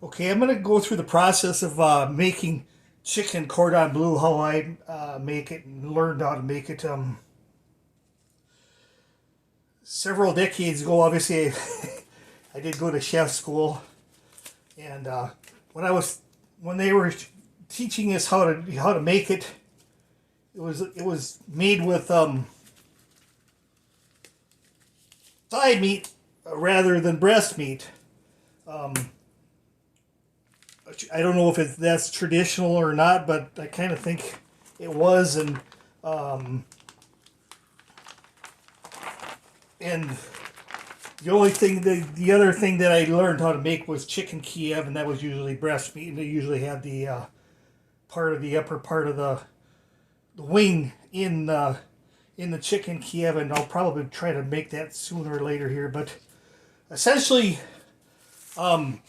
Okay, I'm gonna go through the process of making chicken cordon bleu, how I make it and learned how to make it. Several decades ago, obviously, I did go to chef school, and when I was when they were teaching us how to make it, it was made with thigh meat rather than breast meat. Um, I don't know if that's traditional or not, but I kind of think it was, um, and the other thing that I learned how to make was chicken Kiev, and that was usually breast meat, and they usually had the part of the upper part of the wing in the chicken Kiev, and I'll probably try to make that sooner or later here. But essentially, um,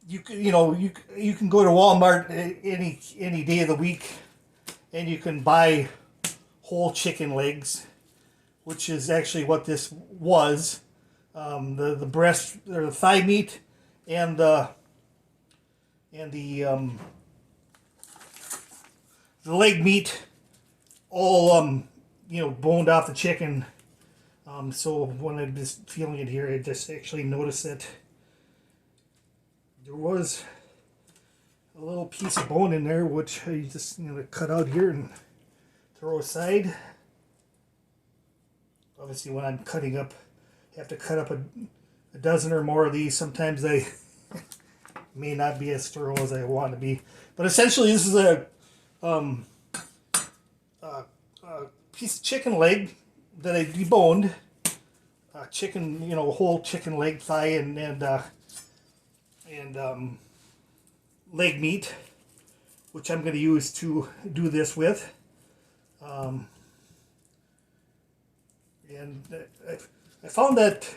you can go to Walmart any day of the week, and you can buy whole chicken legs, which is actually what this was. The breast or the thigh meat and the the leg meat all boned off the chicken. So when I'm just feeling it here, I just actually noticed that there was a little piece of bone in there, which I just cut out here and throw aside. Obviously, when I'm cutting up, I have to cut up a dozen or more of these. Sometimes they may not be as thorough as I want to be, but essentially, this is um, a piece of chicken leg that I deboned. Chicken, whole chicken leg, thigh, and leg meat, which I'm going to use to do this with. Um, and I found that,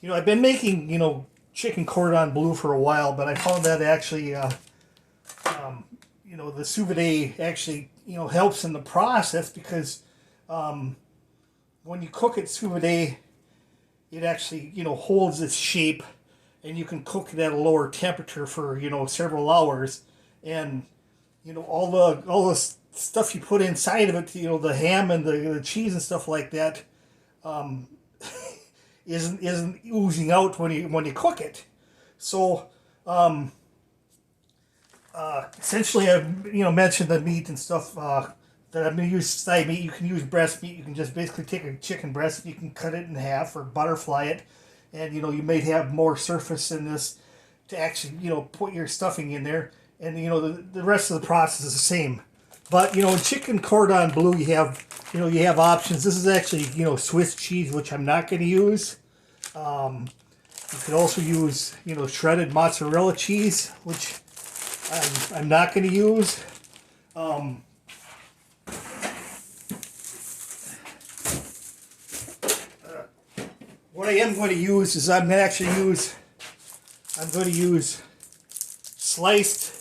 I've been making, chicken cordon bleu for a while, but I found that actually, the sous vide actually, helps in the process because when you cook it sous vide, it actually, holds its shape, and you can cook it at a lower temperature for, several hours. And, all the stuff you put inside of it, the ham and the cheese and stuff like that, um, isn't oozing out when you cook it. So essentially, I've mentioned the meat and stuff that I'm going to use thigh meat. You can use breast meat. You can just basically take a chicken breast. You can cut it in half or butterfly it, and you may have more surface in this to actually put your stuffing in there, and the rest of the process is the same. But in chicken cordon bleu, you have options. This is actually Swiss cheese, which I'm not going to use. Um, you could also use shredded mozzarella cheese, which I'm not going to use. Um, what I am going to use is I'm going to use sliced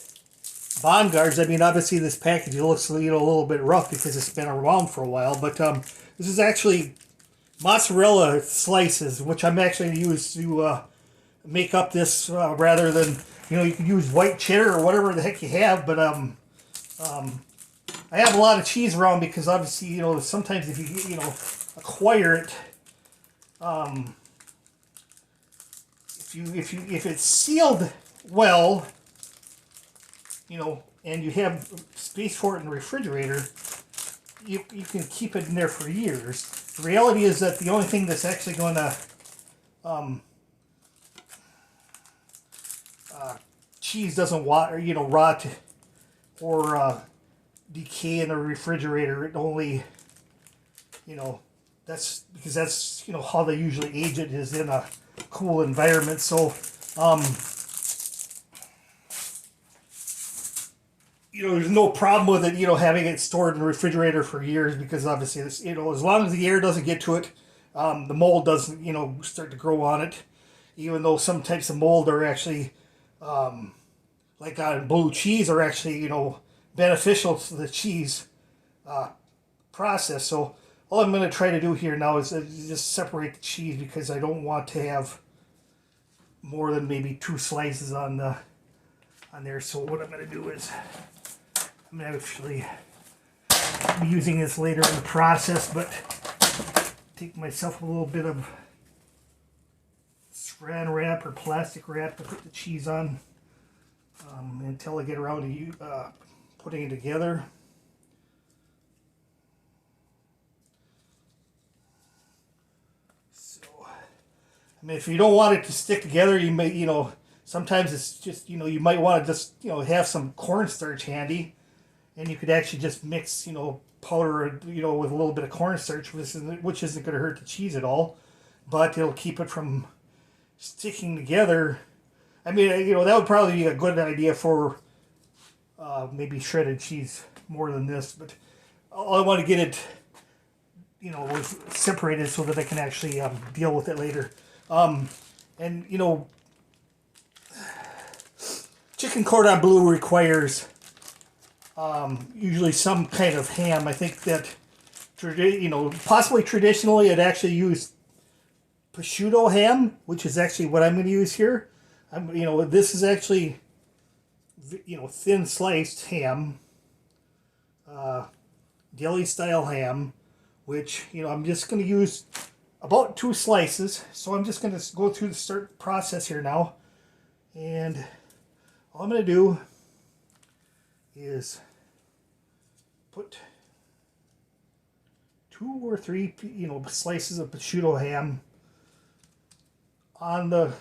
Bongards. I mean, obviously this package looks a little bit rough because it's been around for a while, but this is actually mozzarella slices, which I'm actually going to use to make up this rather than you can use white cheddar or whatever the heck you have, but I have a lot of cheese around because obviously sometimes if you acquire it, um, if it's sealed well, and you have space for it in the refrigerator, you can keep it in there for years. The reality is that the only thing that's actually going to cheese doesn't rot or decay in the refrigerator. It only that's because that's how they usually age it is in a cool environment. So there's no problem with it having it stored in the refrigerator for years because obviously this as long as the air doesn't get to it, the mold doesn't start to grow on it. Even though some types of mold are actually like on blue cheese are actually beneficial to the cheese process. So all I'm going to try to do here now is just separate the cheese because I don't want to have more than maybe 2 slices on there. So what I'm going to do is I'm going to actually be using this later in the process, but take myself a little bit of saran wrap or plastic wrap to put the cheese on until I get around to putting it together. So, I mean, if you don't want it to stick together, you may, sometimes it's just, you might want to just, have some cornstarch handy, and you could actually just mix, powder, with a little bit of cornstarch, which isn't going to hurt the cheese at all, but it'll keep it from sticking together. I mean, that would probably be a good idea for maybe shredded cheese more than this, but I want to get it, separated so that I can actually deal with it later. And, chicken cordon bleu requires usually some kind of ham. I think that, possibly traditionally it actually used prosciutto ham, which is actually what I'm going to use here. This is actually, thin sliced ham, deli style ham, which, I'm just going to use about 2 slices. So I'm just going to go through the process here now. And all I'm going to do is put 2 or 3, slices of prosciutto ham on the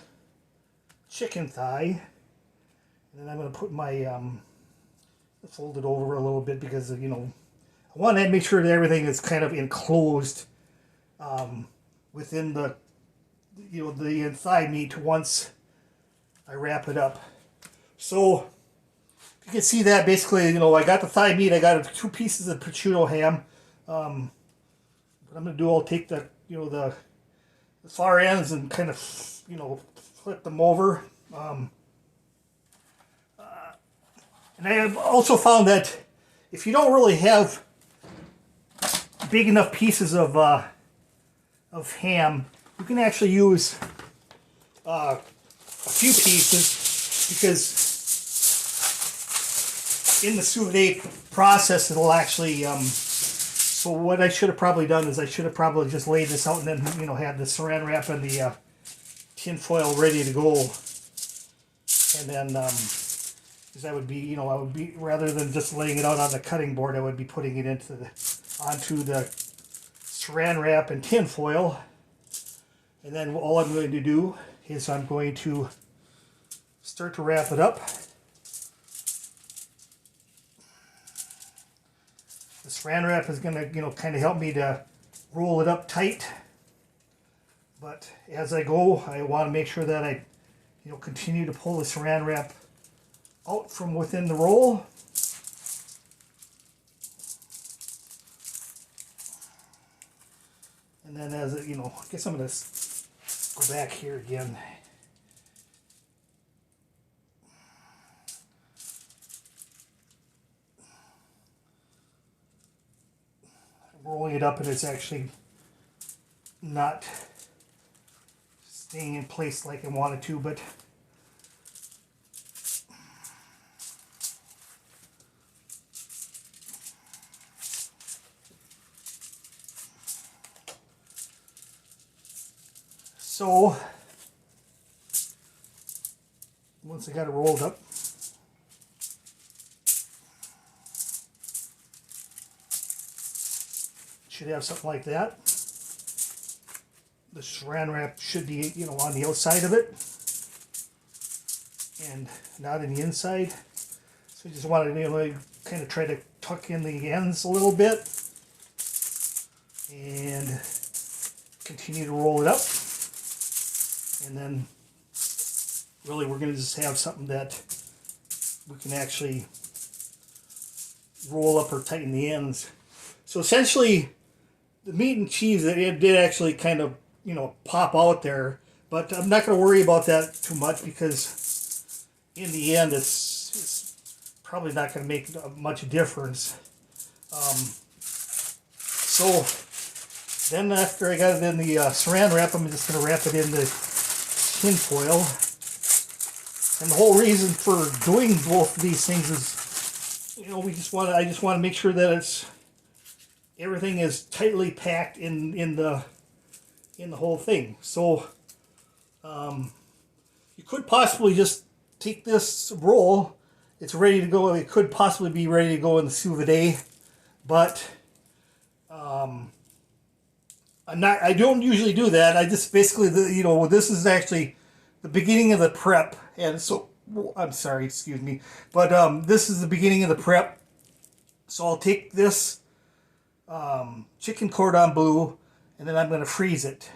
chicken thigh, and then I'm going to put my fold it over a little bit because I want to make sure that everything is kind of enclosed within the the thigh meat once I wrap it up. So you can see that basically I got the thigh meat, I got 2 pieces of prosciutto ham. What I'm going to do, I'll take the the far ends and kind of flip them over. And I have also found that if you don't really have big enough pieces of ham, you can actually use a few pieces, because in the sous vide process it'll actually so what I should have probably done is I should have probably just laid this out and then had the saran wrap and the tin foil ready to go, and then because I would be rather than just laying it out on the cutting board, I would be putting it onto the saran wrap and tin foil. And then all I'm going to do is I'm going to start to wrap it up. The saran wrap is going to kind of help me to roll it up tight. But as I go, I want to make sure that I continue to pull the saran wrap out from within the roll. And then as it, I guess I'm going to go back here again. I'm rolling it up and it's actually not staying in place like I wanted to, but so once I got it rolled up, should have something like that. The saran wrap should be, on the outside of it and not in the inside. So you just want to, kind of try to tuck in the ends a little bit and continue to roll it up. And then really we're going to just have something that we can actually roll up or tighten the ends. So essentially the meat and cheese, it did actually kind of pop out there, but I'm not going to worry about that too much because in the end it's probably not going to make much difference. So then after I got it in the saran wrap, I'm just going to wrap it in the tin foil. And the whole reason for doing both of these things is, you know, I just want to make sure that everything is tightly packed in the whole thing. So you could possibly just take this roll. It's ready to go. It could possibly be ready to go in the sous vide, but I don't usually do that. I just basically, this is actually the beginning of the prep, and so I'm sorry, excuse me, but this is the beginning of the prep. So I'll take this chicken cordon bleu, and then I'm going to freeze it.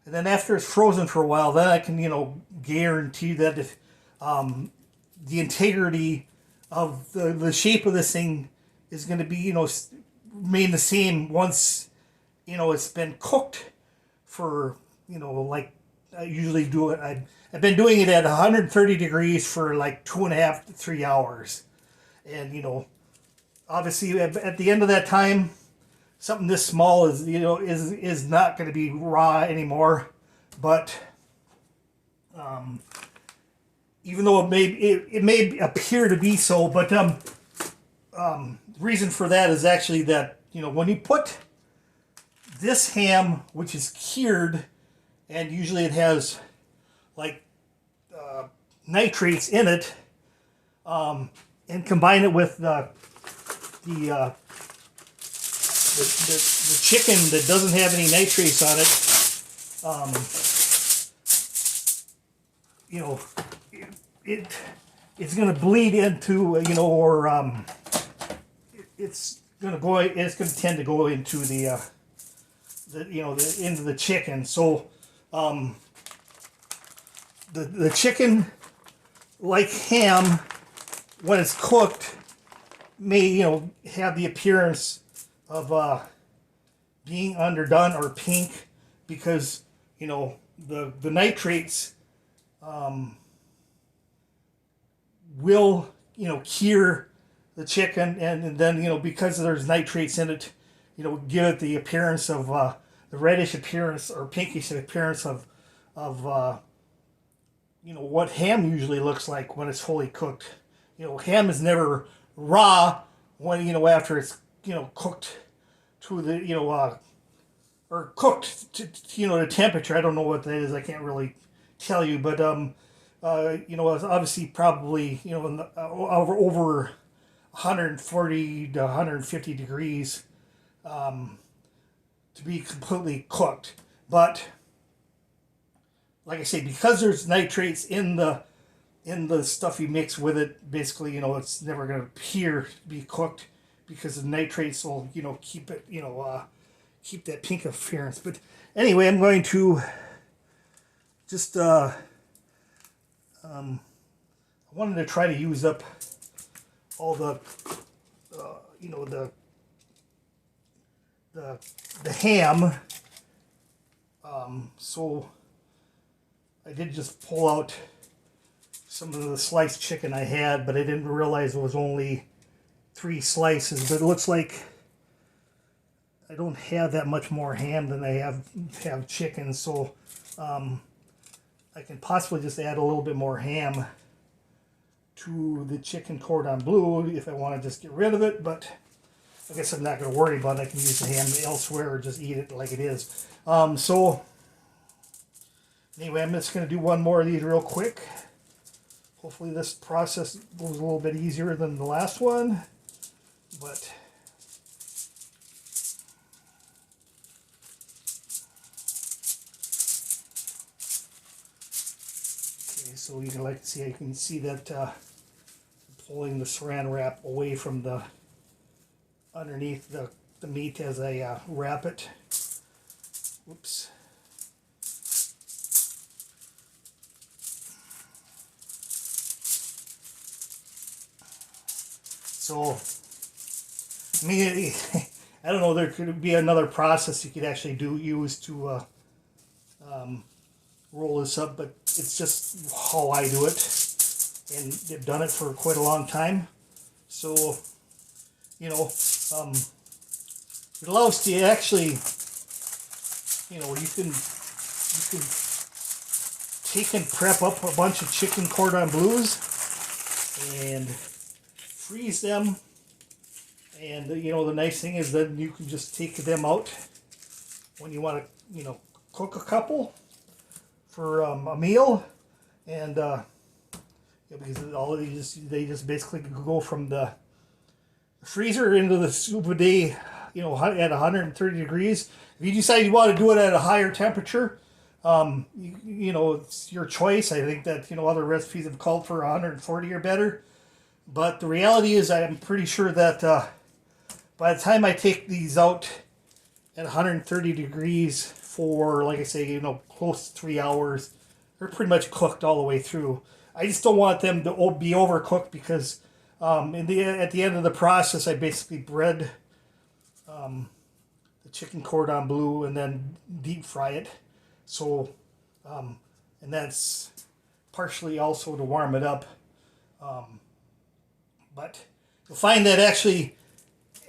And then after it's frozen for a while, then I can, guarantee that if the integrity of the shape of this thing is going to be, remain the same once, it's been cooked for, like I usually do it. I've been doing it at 130 degrees for like 2.5 to 3 hours. And, obviously at the end of that time, something this small is not going to be raw anymore. But even though it may appear to be so, but the reason for that is actually that, when you put this ham, which is cured, and usually it has like nitrates in it, and combine it with the chicken that doesn't have any nitrates on it, it's going to bleed into, it's going to tend to go into into the chicken. So the chicken, like ham, when it's cooked, may have the appearance of being underdone or pink, because the nitrates will cure the chicken, and then because there's nitrates in it, give it the appearance of the reddish appearance or pinkish appearance of what ham usually looks like when it's fully cooked. Ham is never raw when after it's cooked to the or cooked to the temperature. I don't know what that is. I can't really tell you, but it's obviously probably in the, over 140 to 150 degrees to be completely cooked. But like I say, because there's nitrates in the stuff you mix with it, basically it's never going to appear to be cooked, because the nitrates will keep it keep that pink appearance. But anyway, I'm going to just I wanted to try to use up all the the ham, so I did just pull out some of the sliced chicken I had, but I didn't realize it was only 3 slices. But it looks like I don't have that much more ham than I have chicken, so I can possibly just add a little bit more ham to the chicken cordon bleu if I want to just get rid of it. But I guess I'm not going to worry about it. I can use the ham elsewhere or just eat it like it is. So anyway, I'm just going to do one more of these real quick. Hopefully this process goes a little bit easier than the last one. But okay, so you can see that pulling the saran wrap away from the underneath the meat as I wrap it. Whoops. So, I mean, I don't know, there could be another process you could actually use to roll this up, but it's just how I do it, and I've done it for quite a long time. So, it allows you to actually, you can take and prep up a bunch of chicken cordon bleus and freeze them. And the nice thing is that you can just take them out when you want to cook a couple for a meal. And because all of these, they just basically go from the freezer into the sous vide, at 130 degrees. If you decide you want to do it at a higher temperature, it's your choice. I think that other recipes have called for 140 or better, but the reality is I'm pretty sure that by the time I take these out at 130 degrees for, like I say, close to 3 hours, they're pretty much cooked all the way through. I just don't want them to be overcooked because at the end of the process, I basically bread the chicken cordon bleu and then deep fry it. So, and that's partially also to warm it up. But you'll find that actually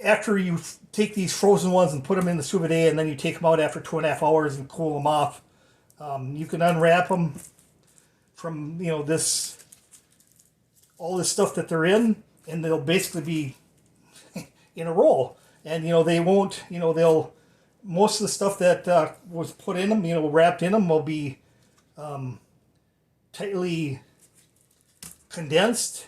after you take these frozen ones and put them in the sous vide and then you take them out after 2.5 hours and cool them off, you can unwrap them from, all this stuff that they're in, and they'll basically be in a roll. And, they won't, most of the stuff that was put in them, wrapped in them will be tightly condensed,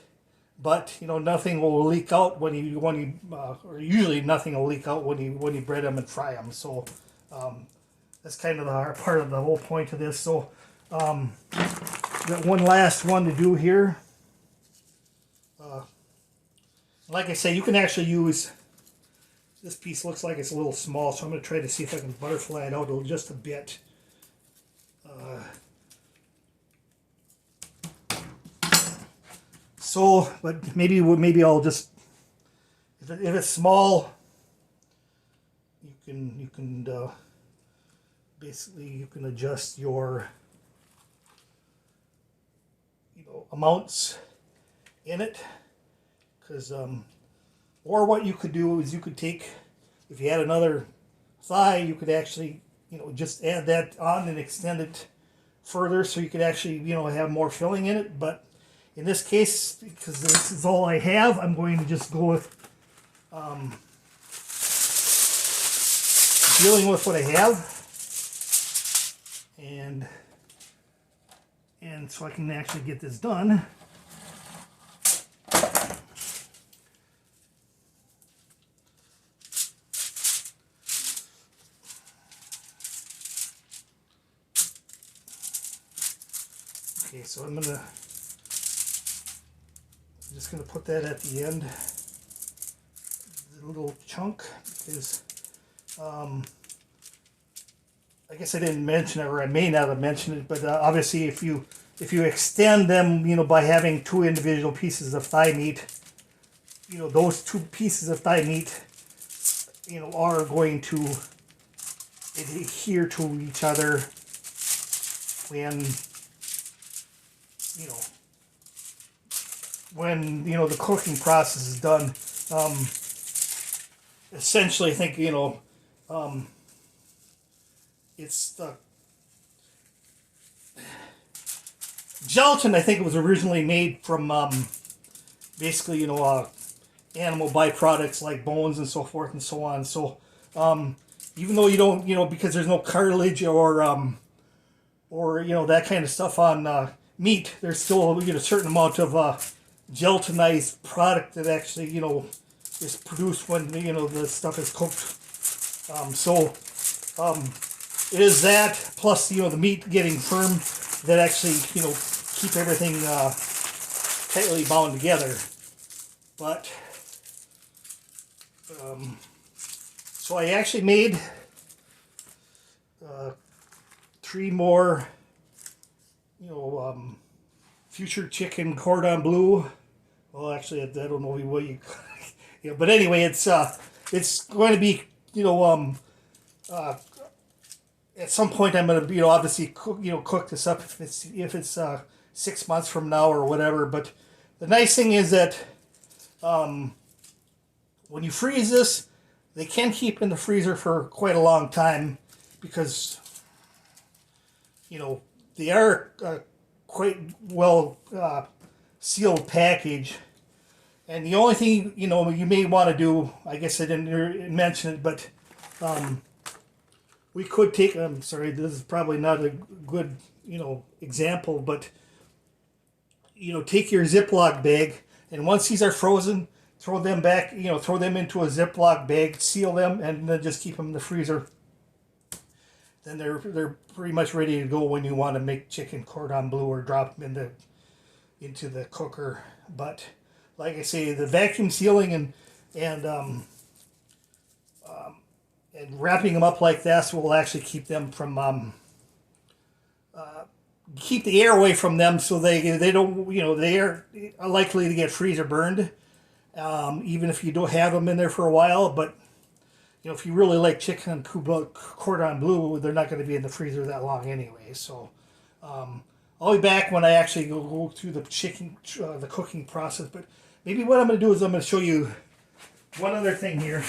but, nothing will leak out when you or usually nothing will leak out when you bread them and fry them. So that's kind of the hard part of the whole point of this. So got one last one to do here. Like I say, you can actually use, this piece looks like it's a little small, so I'm going to try to see if I can butterfly it out just a bit. But maybe I'll just, if it's small, you can basically you can adjust your amounts in it. Because, or what you could do is you could take, if you had another thigh, you could actually, just add that on and extend it further so you could actually, have more filling in it. But in this case, because this is all I have, I'm going to just go with dealing with what I have. And so I can actually get this done. Okay, so I'm just gonna put that at the end, the little chunk, because I guess I didn't mention it, or I may not have mentioned it, but obviously if you extend them, by having 2 individual pieces of thigh meat, those 2 pieces of thigh meat, are going to adhere to each other when the cooking process is done. Essentially, I think it's the gelatin. I think it was originally made from basically animal byproducts like bones and so forth and so on. So even though you don't because there's no cartilage or that kind of stuff on meat, there's still a certain amount of gelatinized product that actually is produced when the stuff is cooked. It is that plus the meat getting firm that actually keep everything tightly bound together. But so I actually made 3 more future chicken cordon bleu. Well, actually, I don't know what you, but anyway, it's going to be, at some point I'm going to, obviously cook this up if it's 6 months from now or whatever. But the nice thing is that when you freeze this, they can keep in the freezer for quite a long time because, they are quite well sealed package. And the only thing you may want to do, I guess I didn't mention it, but we could take. I'm sorry, this is probably not a good example, but take your Ziploc bag, and once these are frozen, throw them back. Throw them into a Ziploc bag, seal them, and then just keep them in the freezer. Then they're pretty much ready to go when you want to make chicken cordon bleu or drop them into the cooker. But like I say, the vacuum sealing and wrapping them up like this will actually keep them from keep the air away from them, so they don't they are likely to get freezer burned, even if you don't have them in there for a while. But if you really like chicken cordon bleu, they're not going to be in the freezer that long anyway. So I'll be back when I actually go through the cooking process. But maybe what I'm going to do is I'm going to show you one other thing here.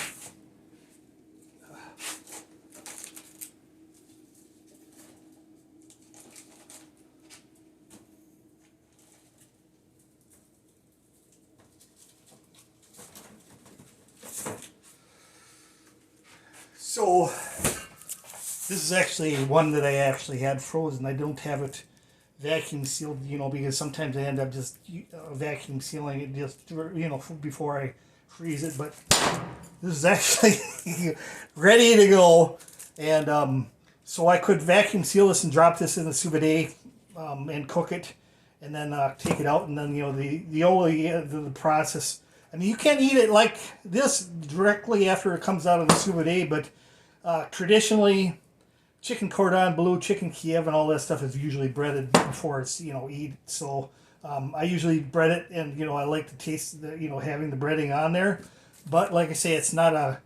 So this is actually one that I actually had frozen. I don't have it vacuum sealed, because sometimes I end up just vacuum sealing it just before I freeze it. But this is actually ready to go, and so I could vacuum seal this and drop this in the sous vide and cook it, and then take it out, and then the process. I mean, you can't eat it like this directly after it comes out of the sous vide, but traditionally, chicken cordon bleu, chicken Kiev, and all that stuff is usually breaded before it's eat. So I usually bread it, and I like to taste the having the breading on there. But like I say, it's not a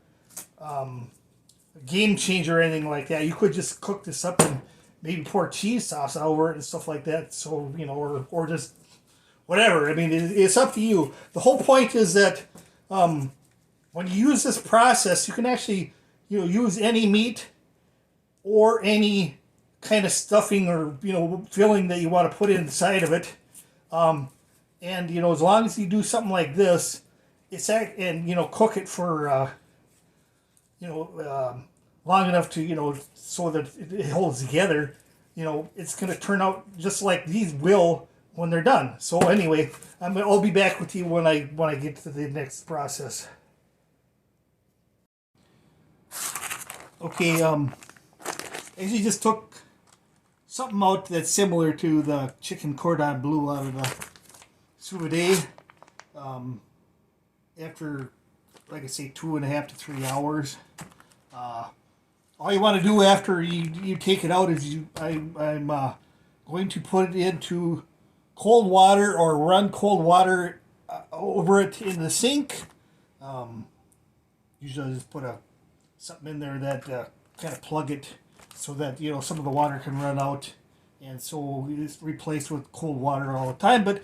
game changer or anything like that. You could just cook this up and maybe pour cheese sauce over it and stuff like that. So or just whatever. I mean, it's up to you. The whole point is that when you use this process, you can actually use any meat or any kind of stuffing or filling that you want to put inside of it, and as long as you do something like this, cook it for long enough to so that it holds together. It's going to turn out just like these will when they're done. So anyway, I'll be back with you when I get to the next process. Okay, actually just took something out that's similar to the chicken cordon bleu out of the sous vide. After, like I say, 2.5 to 3 hours. All you want to do after you take it out is I'm going to put it into cold water or run cold water over it in the sink. Usually I just put something in there that kind of plug it so that some of the water can run out, and so it's replaced with cold water all the time. But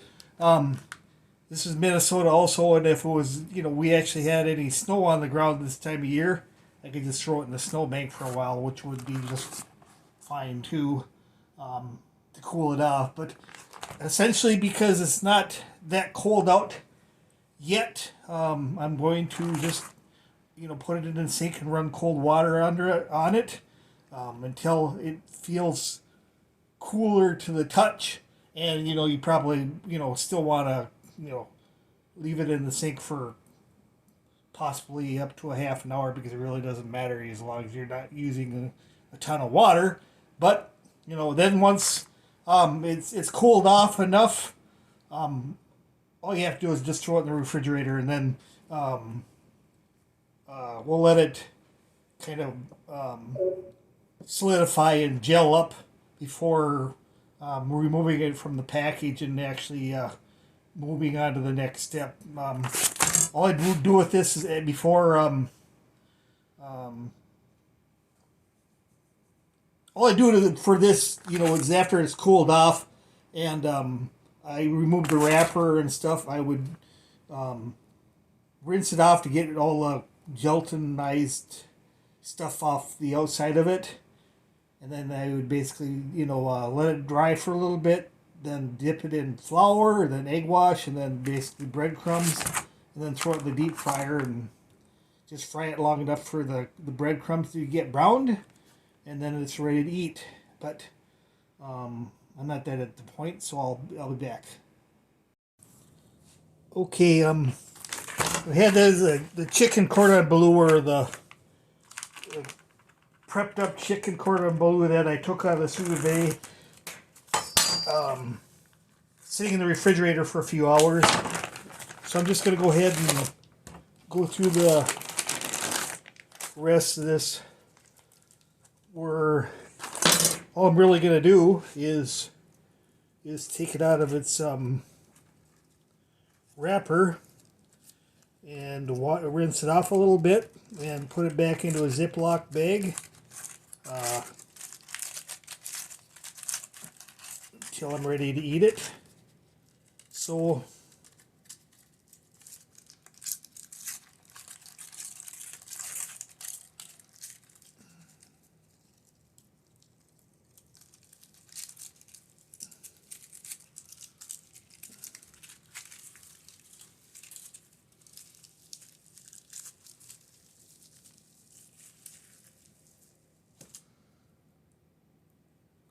this is Minnesota also, and if it was we actually had any snow on the ground this time of year, I could just throw it in the snowbank for a while, which would be just fine too, to cool it off. But essentially, because it's not that cold out yet, I'm going to just put it in the sink and run cold water on it until it feels cooler to the touch. And you probably still want to leave it in the sink for possibly up to a half an hour, because it really doesn't matter as long as you're not using a ton of water. But then once it's cooled off enough, all you have to do is just throw it in the refrigerator, and then we'll let it kind of solidify and gel up before removing it from the package and actually moving on to the next step. All I do with this is before all I do for this, is after it's cooled off and I remove the wrapper and stuff, I would rinse it off to get all the gelatinized stuff off the outside of it. and then I would basically, let it dry for a little bit, then dip it in flour, then egg wash, and then basically breadcrumbs, and then throw it in the deep fryer and just fry it long enough for the breadcrumbs to get browned, and then it's ready to eat. But I'm not that at the point, so I'll be back. Okay, we had the chicken cordon bleu, or the prepped up chicken cordon bleu that I took out of the sous vide, sitting in the refrigerator for a few hours. So I'm just going to go ahead and go through the rest of this. Where all I'm really going to do is take it out of its wrapper and rinse it off a little bit and put it back into a Ziploc bag until I'm ready to eat it. So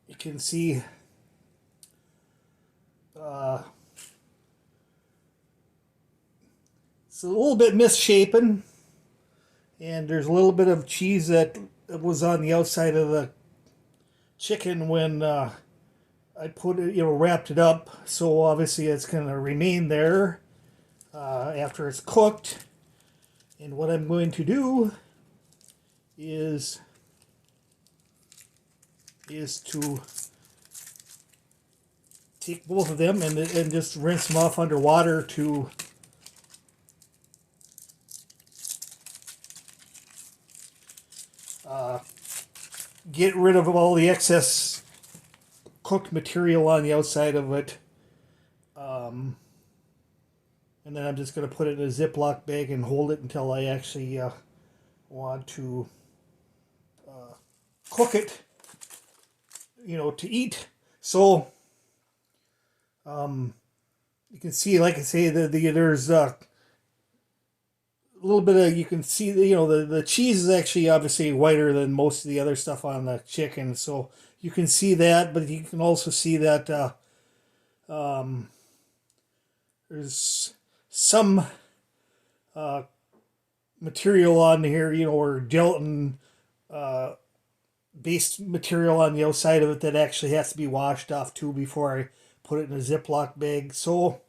you can see it's a little bit misshapen, and there's a little bit of cheese that was on the outside of the chicken when I put it, wrapped it up. So obviously it's going to remain there after it's cooked. And what I'm going to do is to take both of them and just rinse them off under water to get rid of all the excess cooked material on the outside of it. And then I'm just going to put it in a Ziploc bag and hold it until I actually want to cook it, to eat. So you can see, like I say, there's a little bit of, you can see, the cheese is actually obviously whiter than most of the other stuff on the chicken. So you can see that, but you can also see that there's some material on here, or gelatin based material on the outside of it that actually has to be washed off too before I put it in a Ziploc bag. So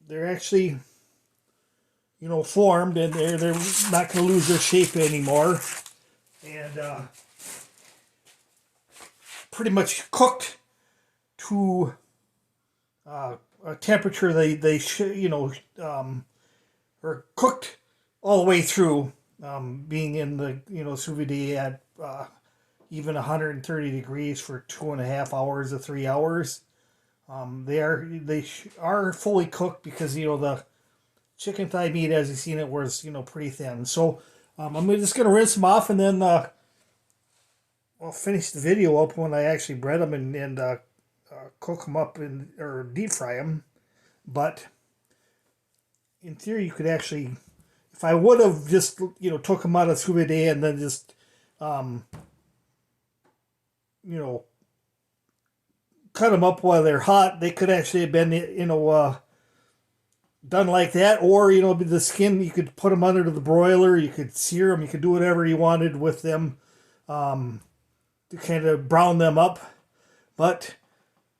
they're actually, formed, and they're not going to lose their shape anymore, and pretty much cooked to a temperature they should, or cooked all the way through, being in the sous vide at even 130 degrees for 2.5 hours or 3 hours. They are fully cooked because the chicken thigh meat, as you've seen it, was pretty thin. So I'm just gonna rinse them off, and then I'll finish the video up when I actually bread them and cook them up or deep fry them. But in theory, you could actually, if I would have just took them out of sous vide and then just cut them up while they're hot, they could actually have been done like that. Or the skin, you could put them under the broiler, you could sear them, you could do whatever you wanted with them to kind of brown them up. But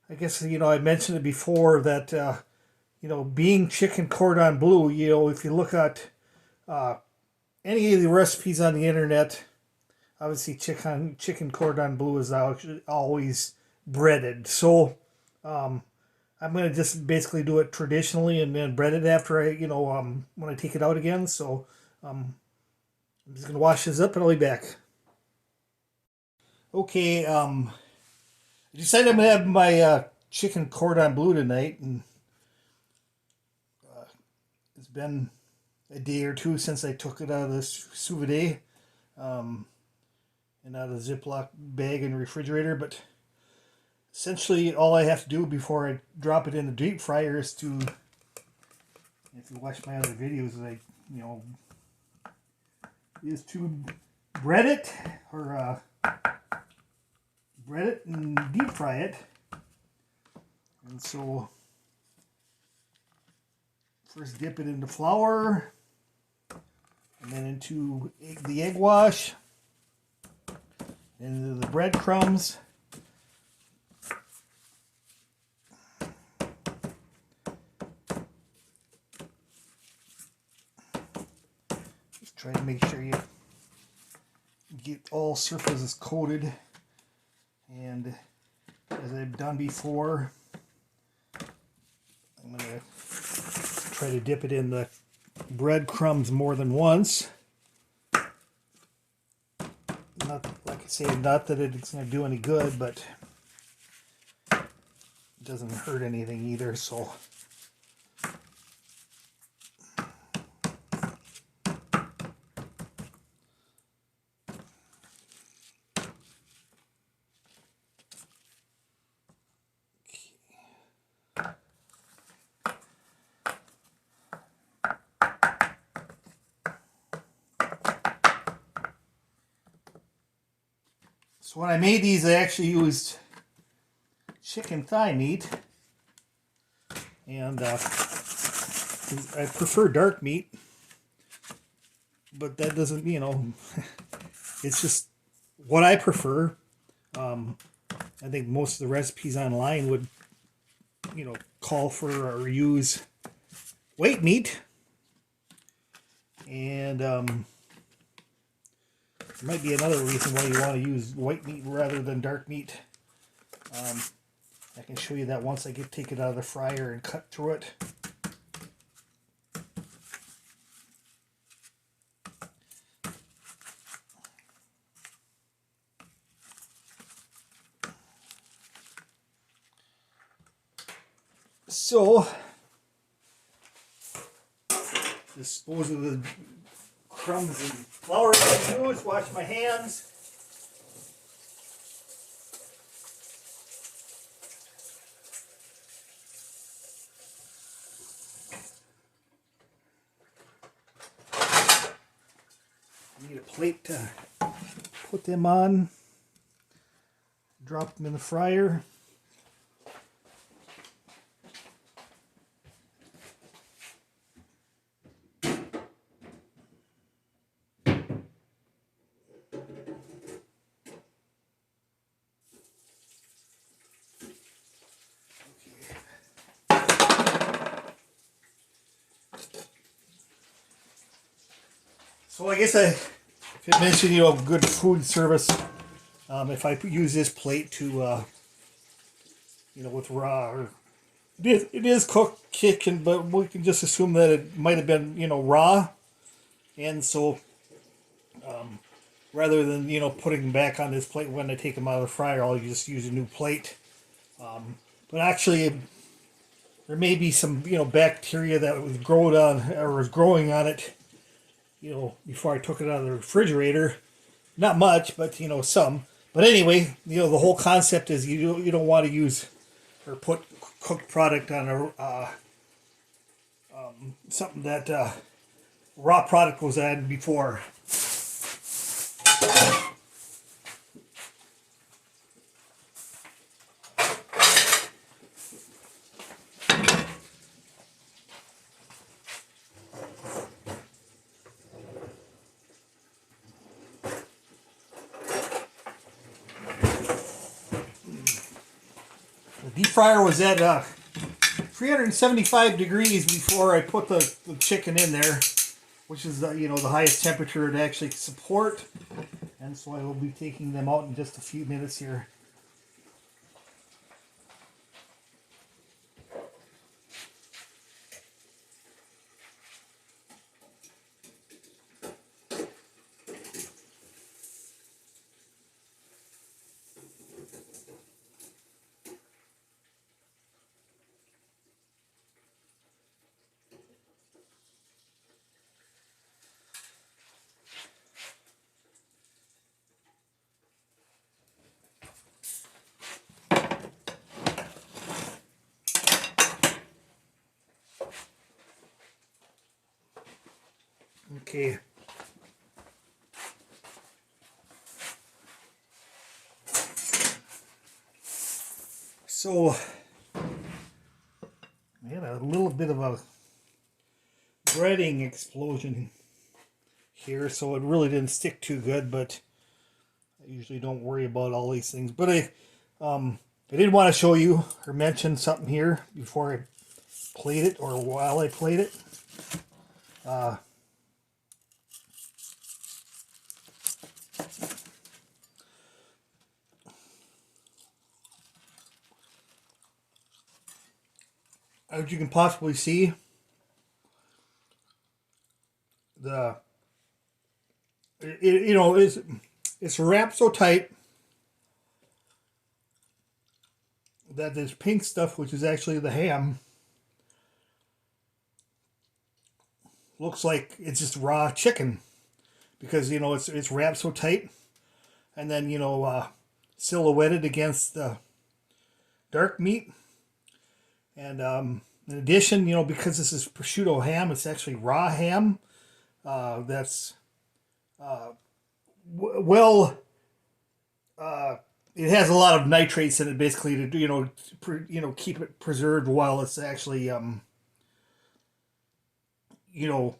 I guess I mentioned it before that being chicken cordon bleu, if you look at any of the recipes on the internet, obviously chicken cordon bleu is always breaded. So I'm going to just basically do it traditionally and then bread it after I, when I take it out again. So I'm just going to wash this up and I'll be back. Okay, I decided I'm going to have my chicken cordon bleu tonight, and it's been a day or two since I took it out of the sous vide. and not a Ziploc bag in the refrigerator. But essentially, all I have to do before I drop it in the deep fryer is to, if you watch my other videos, is to bread it or bread it and deep fry it. And so first dip it into flour and then into the egg wash, into the breadcrumbs. Just try to make sure you get all surfaces coated. And as I've done before, I'm going to try to dip it in the breadcrumbs more than once. Not, like I say, not that it's going to do any good, but it doesn't hurt anything either, so. So when I made these, I actually used chicken thigh meat, and I prefer dark meat, but that doesn't, it's just what I prefer. I think most of the recipes online would, call for or use white meat, and there might be another reason why you want to use white meat rather than dark meat. I can show you that once I take it out of the fryer and cut through it. So, dispose of the crumbs and flour I use, wash my hands. I need a plate to put them on. Drop them in the fryer. So I guess I mentioned, good food service. If I use this plate to, with raw, or it is cooked chicken, but we can just assume that it might have been, raw. And so, rather than, putting them back on this plate when I take them out of the fryer, I'll just use a new plate. But actually, there may be some, bacteria that was growing on it, before I took it out of the refrigerator. Not much, but, some. But anyway, the whole concept is you don't want to use or put cooked product on a something that raw product was added before. The deep fryer was at 375 degrees before I put the chicken in there, which is the highest temperature to actually support. And so I will be taking them out in just a few minutes here. Okay. So, I had a little bit of a breading explosion here, so it really didn't stick too good, but I usually don't worry about all these things. But I did want to show you or mention something here before I played it or while I played it. As you can possibly see, the it's wrapped so tight that this pink stuff, which is actually the ham, looks like it's just raw chicken because it's wrapped so tight, and then silhouetted against the dark meat, and in addition, because this is prosciutto ham, it's actually raw ham. That's well, it has a lot of nitrates in it, basically to keep it preserved while it's actually you know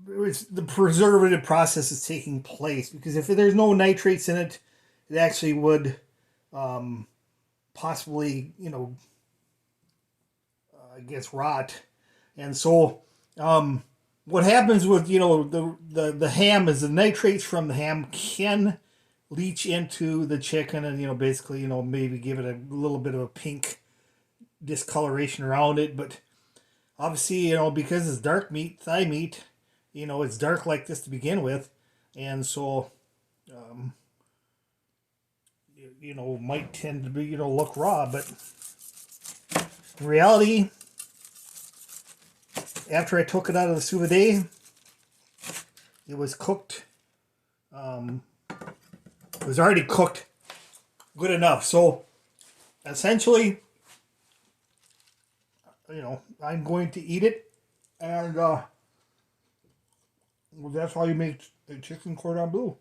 it's the preservative process is taking place. Because if there's no nitrates in it, it actually would possibly I guess rot. And so what happens with the ham is the nitrates from the ham can leach into the chicken, and basically maybe give it a little bit of a pink discoloration around it. But obviously because it's dark meat, thigh meat, it's dark like this to begin with, and so might tend to be look raw. But in reality, after I took it out of the sous vide, it was cooked. It was already cooked good enough. So essentially, I'm going to eat it, and that's how you make a chicken cordon bleu.